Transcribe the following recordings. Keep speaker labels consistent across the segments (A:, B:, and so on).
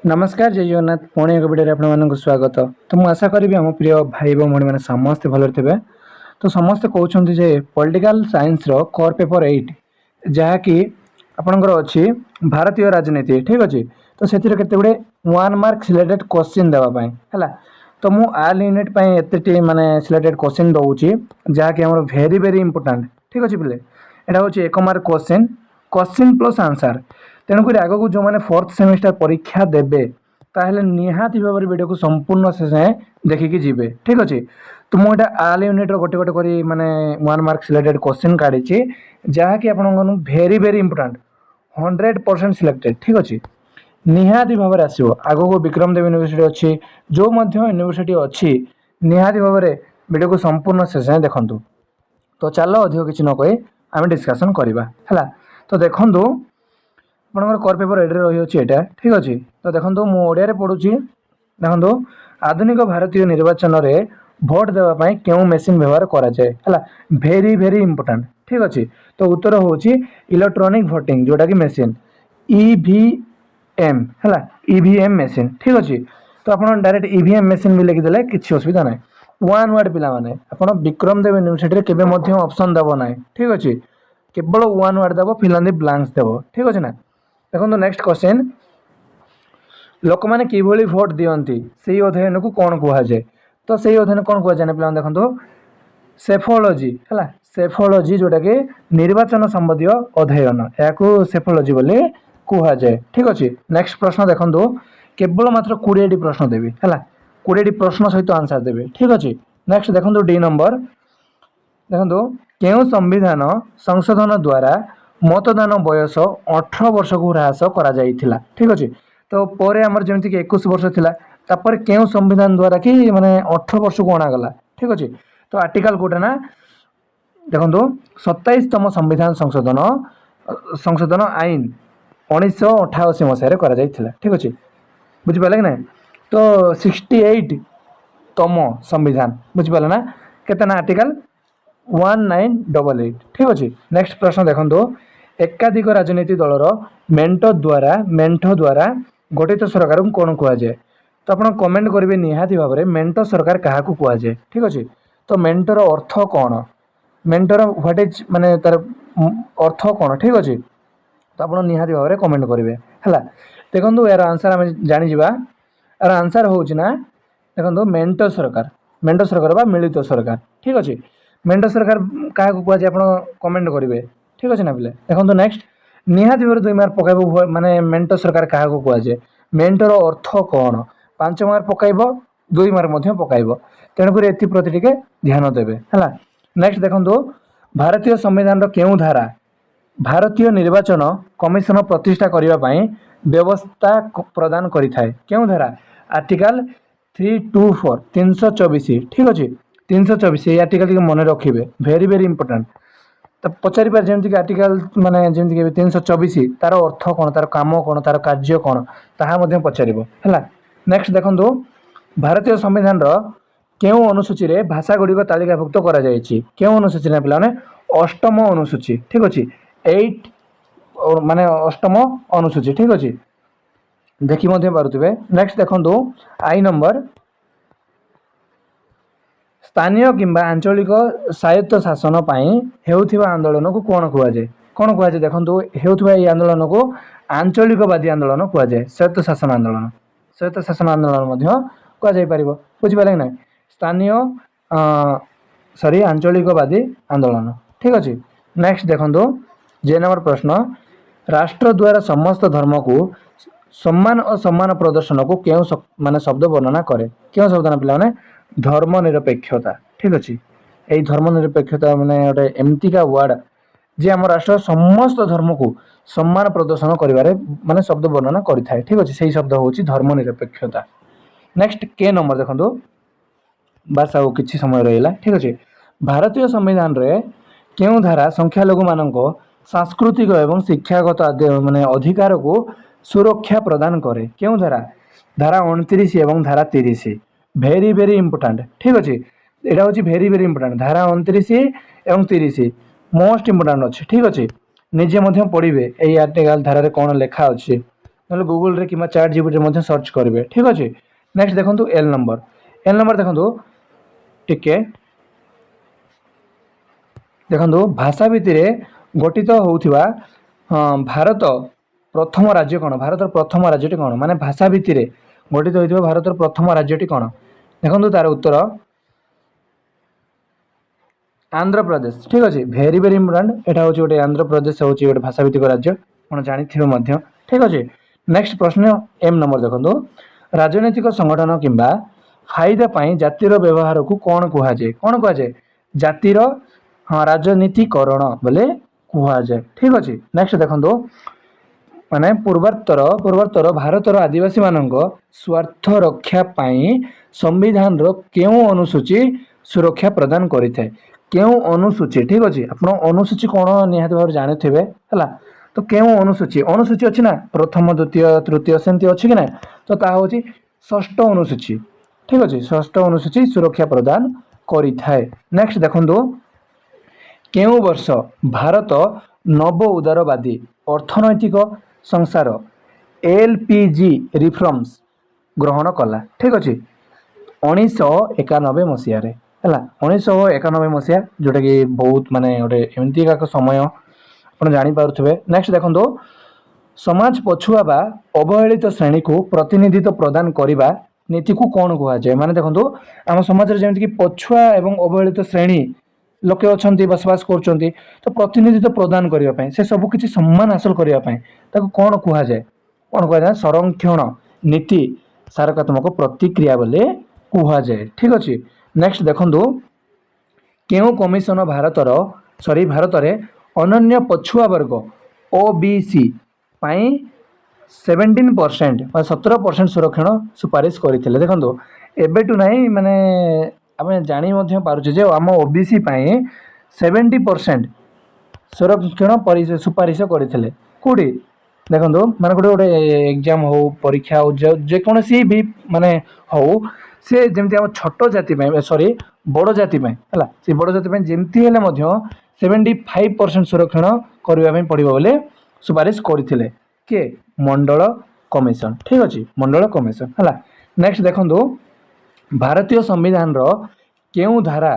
A: नमस्कार जय जगन्नाथ पुणी एक भिडियो आपको स्वागत। तो मुझे आशा करी आम प्रिय भाई भाई मैंने समस्ते भल थे। तो समस्ते कहते जे पॉलिटिकल साइंस रो कोर पेपर 8 जहाँकि आपणकर अच्छी भारतीय राजनीति ठीक अच्छे। तो से गुड़े 1 मार्क सिलेक्टेड क्वेश्चन देवाई है। तो मु आल यूनिट एत माने सिलेक्टेड क्वेश्चन दूसरी जहाँकि आम भेरी भेरी इंपोर्टाट ठीक अच्छे पिले। यहाँ हूँ 1 मार्क क्वेश्चन प्लस आंसर। तेणुक आग को जो मैंने 4th सेमिस्टर परीक्षा देवे ताहले निहाती भाव वीडियो को संपूर्ण से देखिकी जीवे ठीक अच्छे। तो मुझे आल यूनिट गोटे गोटे कर माने 1 मार्क सिलेक्टेड क्वेश्चन काढ़ी जहाँकि आप भेरी भेरी इंपोर्टाट 100% सिलेक्टेड ठीक अच्छे। निहाती भाव आसो आग को विक्रम देव यूनिवर्सिटी अच्छी जो यूनिवर्सिटी अच्छी निहाती भाव वीडियो को संपूर्ण से देखूँ। तो चलो अधिक किसी न कही आम डिस्कसन करवा है। तो देखूँ आपंकर कोर पेपर 8 रही है ठीक अच्छे। तो देखो मुझे पढ़ुची देखो आधुनिक भारतीय निर्वाचन में भोट देवाई क्यों मेसीन व्यवहार कराए है भेरी भेरी इंपोर्टाट ठीक अच्छे। तो उत्तर हूँ इलेक्ट्रॉनिक भोटिंग जोटा कि मेसीन ईवीएम है ईवीएम मेसीन ठीक अच्छे। तो आप डायरेक्ट ईवीएम मेसीन भी लिखिदे किसी असुविधा ना 1 वर्ड पिला माने आप विक्रम देव यूनिवर्सिटी केवे ऑप्शन देव ना ठीक अच्छे केवल 1 वर्ड देव फिल ब्लांक्स देव ठीक अच्छे ना। देखो नेक्स्ट क्वेश्चन लोक मैंने किभली भोट दियंती से अध्ययन को कौन कहुए। तो से अध्ययन कौन कहुए पे देखो सेफोलॉजी है सेफोलॉजी जोटा कि निर्वाचन संबंधी अध्ययन या सेफोलॉजी बोली कहुए ठीक अच्छे। नेक्स्ट प्रश्न देखो केवल मात्र 20 प्रश्न देवी है 20 प्रश्न सहित आंसर देवे ठीक अच्छे। नेक्स्ट देखो डी नंबर देखो क्यों संविधान संशोधन द्वारा मतदान बयस 18 वर्ष को ह्रास करा ठीक अच्छे। तो पर आमर जमीक 21 वर्ष थिला तापर क्यों संविधान द्वारा कि माने 18 वर्ष को अणागला ठीक अच्छे। तो आर्टिकल कोटे ना देखो 27तम संविधान संशोधन आईन 1988 मसीह करा ठीक अच्छे बुझिपारे कि ना। तो 68तम संविधान बुझिपारे ना केतना आर्टिकल 1988 ठीक अच्छे। नेक्स्ट प्रश्न देखो एकाधिक राजनीति दलर मेंट द्वारा गठित सरकार को कौन कहुए। तो आप कमेंट करेंगे निहाती भाव में मेंट सरकार क्या कहुए ठीक अच्छे। तो मेंटर अर्थ कौन मेंटर व्हाट इज माने तार अर्थ कौन ठीक अच्छे। तो आप निहाती भाव में कमेंट करेंगे है। देखो यार आंसर आम जानी यार आंसर हूँ ना देखो मेंट सरकार बा मिलित सरकार ठीक अच्छे। मेंट सरकार क्या कहुए आप कमेंट करेंगे ठीक अच्छे ना पिले। देखो नेक्स्ट निहाती भाव 2 मार्क पकाइब माने मेंट सरकार क्या कहुए मेंटर अर्थ कौन 5 मार्क पकाइब 2 मार्क पकाइब तेणुक एप्रति टे ध्यान देवे है। नेक्स्ट देखो भारतीय संविधान क्यों धारा भारतीय निर्वाचन कमिशन प्रतिष्ठा करने व्यवस्था प्रदान करें क्यों धारा आर्टिकल 324 324 ठीक अच्छे 324 ये आर्टिकल मन रखिए भेरी भेरी इंपोर्टाट। तो पचारि पारे जमीक आर्टिकल माने जमीक 324 तार अर्थ कौन तार काम कौन तार कार्य कौन ताहा पचार है। नेक्स्ट देखो भारतीय संविधान क्यों अनुसूची रे भाषा गुड़िक तालिकाभुक्त क्यों अनुसूची ना पे अष्टम अनुसूची ठीक अच्छे 8 माने अष्टम अनुसूची ठीक अच्छे देखी पारे। नेक्स्ट देखो आई नंबर स्थानीय किंबा आंचलिक स्वायत्त शासन होउथिबा आंदोलन को कौन कहुए देखो होउथिबा ये आंदोलन को आंचलिकवादी आंदोलन कहुए स्वायत्त शासन आंदोलन कहुपर बुझिपारे कि ना स्थानीय सॉरी आंचलिकवादी आंदोलन ठीक अच्छे। नेक्स्ट देखो जे नंबर प्रश्न राष्ट्र द्वारा समस्त धर्म को सम्मान और सम्मान प्रदर्शन को क्यों माने शब्द वर्णना करे क्यों शब्द ना पे धर्मनिरपेक्षता ठीक अच्छे। यही धर्मनिरपेक्षता माने गोटे एमतीका वर्ड जे आम राष्ट्र समस्त धर्म को सम्मान प्रदर्शन करिवारे माने शब्द वर्णना करिथाय ठीक अच्छे सही शब्द हूँ धर्मनिरपेक्षता। नेक्स्ट के नंबर देखो बस आउ किसी समय रहा ठीक अच्छे भारतीय संविधान रे क्यों धारा संख्यालघु मानक सांस्कृतिक एवं शिक्षागत माने अधिकार को सुरक्षा प्रदान करे क्यों धारा धारा 29 एवं धारा 30 भेरी भेरी इंपोर्टाट ठीक अच्छे। यहाँ हूँ भेरी भेरी इंपोर्टाट धारा 29 एवं 30 मोस्ट इंपोर्टाट अच्छे ठीक अच्छे निजे पढ़े यही आर्टिकल धारा कौन लेखा अच्छे ना गूगल रे कि चैट जीपीटी में सर्च करेंगे। ठीक अच्छे। नेक्स्ट देखो एल नंबर देखो टिके देखो भाषा भित्ति गठित होउथिबा भारत प्रथम राज्य कौन भारत प्रथम राज्यटी कौन माने भाषा भित्ति गठित होइथिबा भारत प्रथम राज्यटी कौन देखो तार उत्तर आंध्र प्रदेश। ठीक अच्छे। भेरी भेरी इंपोर्टेंट एटा होची गोटे आंध्र प्रदेश होची गोटे भाषा भित्तिक राज्य आपण जानिथिबे मध्य। ठीक अच्छे। नेक्स्ट प्रश्न एम नंबर देखो राजनैतिक संगठन किंबा फायदा पाई जातिर व्यवहार को कौन कहा जाए जातिर हाँ राजनीतिकरण बोले कहा जाए। ठीक अच्छे। नेक्स्ट देखो माने पूर्वोत्तर भारतर आदिवासी मानक स्वार्थ रक्षा पाई संविधान रो केउ अनुसूची सुरक्षा प्रदान करिथाय केउ अनुसूची। ठीक अच्छे। आपण अनुसूची कौन निहाती भाव जानिथिबे हला तो केउ अनुसूची अछि ना प्रथम द्वितीय तृतीय सेमती अछि कि ना तो ता होची षष्ठ अनुसूची। ठीक अच्छे। षष्ठ अनुसूची सुरक्षा प्रदान करिथाय। नेक्स्ट देखो केउ वर्ष भारत नव उदारवादी अर्थनैतिक संसार एलपीजी रिफॉर्म्स ग्रहण कला। ठीक अच्छे। 1991 मसीह है 1991 मसीहा जोटा कि बहुत माने गोटे एमती एक समय आप जापारे। नेक्स्ट देखो समाज पछुआ बा अवहेलित श्रेणी को प्रतिनिधित्व प्रदान करने नीति को कौन कह जाए माने देखो आम समाज में जमीक पछुआ एवं अवहेलित श्रेणी लोके अच्छा बसवास कर तो प्रतिनिधित्व प्रदान करने से सब किसी सम्मान हासिल करने कौन कह जाए संरक्षण नीति सकारात्मक प्रतिक्रिया बोले कह जाए। ठीक अच्छे। नेक्स्ट देखो केउ कमिशन भारत अनन्य पछुआ वर्ग ओबीसी पाई 17% 17% सुरक्षण सुपारिश करते। देखो एबेटू नहीं माने आम जानी पार्चे जे आम ओबीसी पाई 70% सुरक्षण सुपारिश करते कौटी देखो माने गोटे गोटे एग्जाम हो परीक्षा हो जेकोसी भी माने हो से जमती आम छोट जाति सॉरी बड़ जाति है से बड़ जाति जमती हेले 75% सुरक्षण करने पड़ो बोले सुपारिश करते किए मंडल कमिशन। ठीक अच्छे। मंडल कमिशन है। नेक्स्ट देखो भारतीय संविधान रो केउ धारा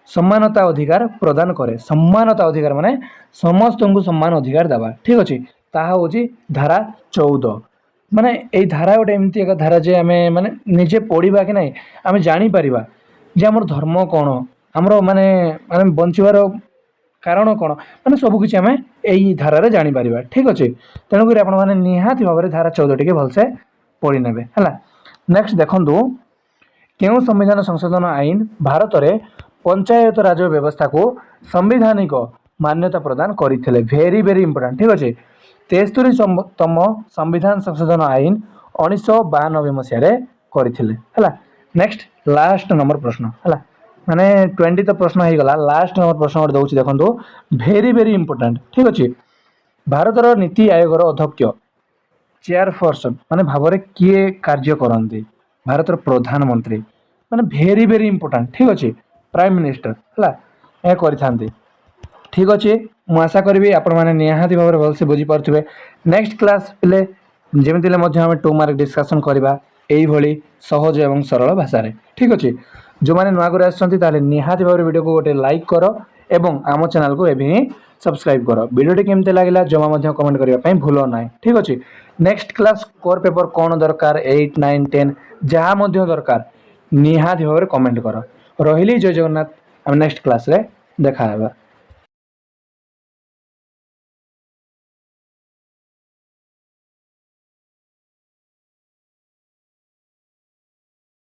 A: समानता अधिकार प्रदान करे समानता अधिकार माने समस्त को समान अधिकार देवा। ठीक अच्छे। ताहा होची धारा 14 माने ए धारा गोटे एमती एक धारा जे आमे माने निजे पढ़ा कि नहीं आमे जानी परिबा जे हमर धर्म कौन आमर माने माने बंचवार कारण कौन माने सबकिछि आमे एई धारा जानी परिबा। ठीक अच्छे। तेणुक आपण मैंने निहाती भाव में धारा 14 टी भलसे पढ़ी नेबे है। नेक्स्ट देखो केउ संविधान संशोधन आईन भारत में पंचायत राज व्यवस्था को संवैधानिक मान्यता प्रदान करते भेरी भेरी इंपोर्टेंट। ठीक अच्छे। 73तम संविधान संशोधन आईन 1992 मसीह करते है। नेक्स्ट लास्ट नंबर प्रश्न है माने 20 तो प्रश्न हो गला लास्ट नंबर प्रश्न गोटे दूसरी देखो भेरी भेरी इंपोर्टेंट। ठीक अच्छे। भारतर नीति आयोग अध्यक्ष चेयरपर्सन माने भाव में किए कार्य करते भारतर प्रधानमंत्री माने भेरी भेरी इंपोर्टेंट। ठीक अच्छे। प्राइम मिनिस्टर है करते। ठीक अच्छे। मुझे आशा करी आपण मैंने निहाती भाव में भलसे बुझीपारे। नेक्स्ट क्लास पे जमी आम 2 मार्क डिस्कसन करवा यही सहज एवं सरल भाषा। ठीक अच्छे। जो मैंने नुआ कर निहाती भाव वीडियो को गोटे लाइक कर एवं आम चैनल को एवं ही सब्सक्राइब कर वीडियो केमती लगे जमा कमेंट करने भूल ना। ठीक अच्छे। नेक्स्ट क्लास कोर पेपर कौन दरकार 8 9 10 जहाँ दरकार निहाती भाव में कमेंट कर रही। जय जगन्नाथ। आम नेक्स्ट क्लास रे देखा।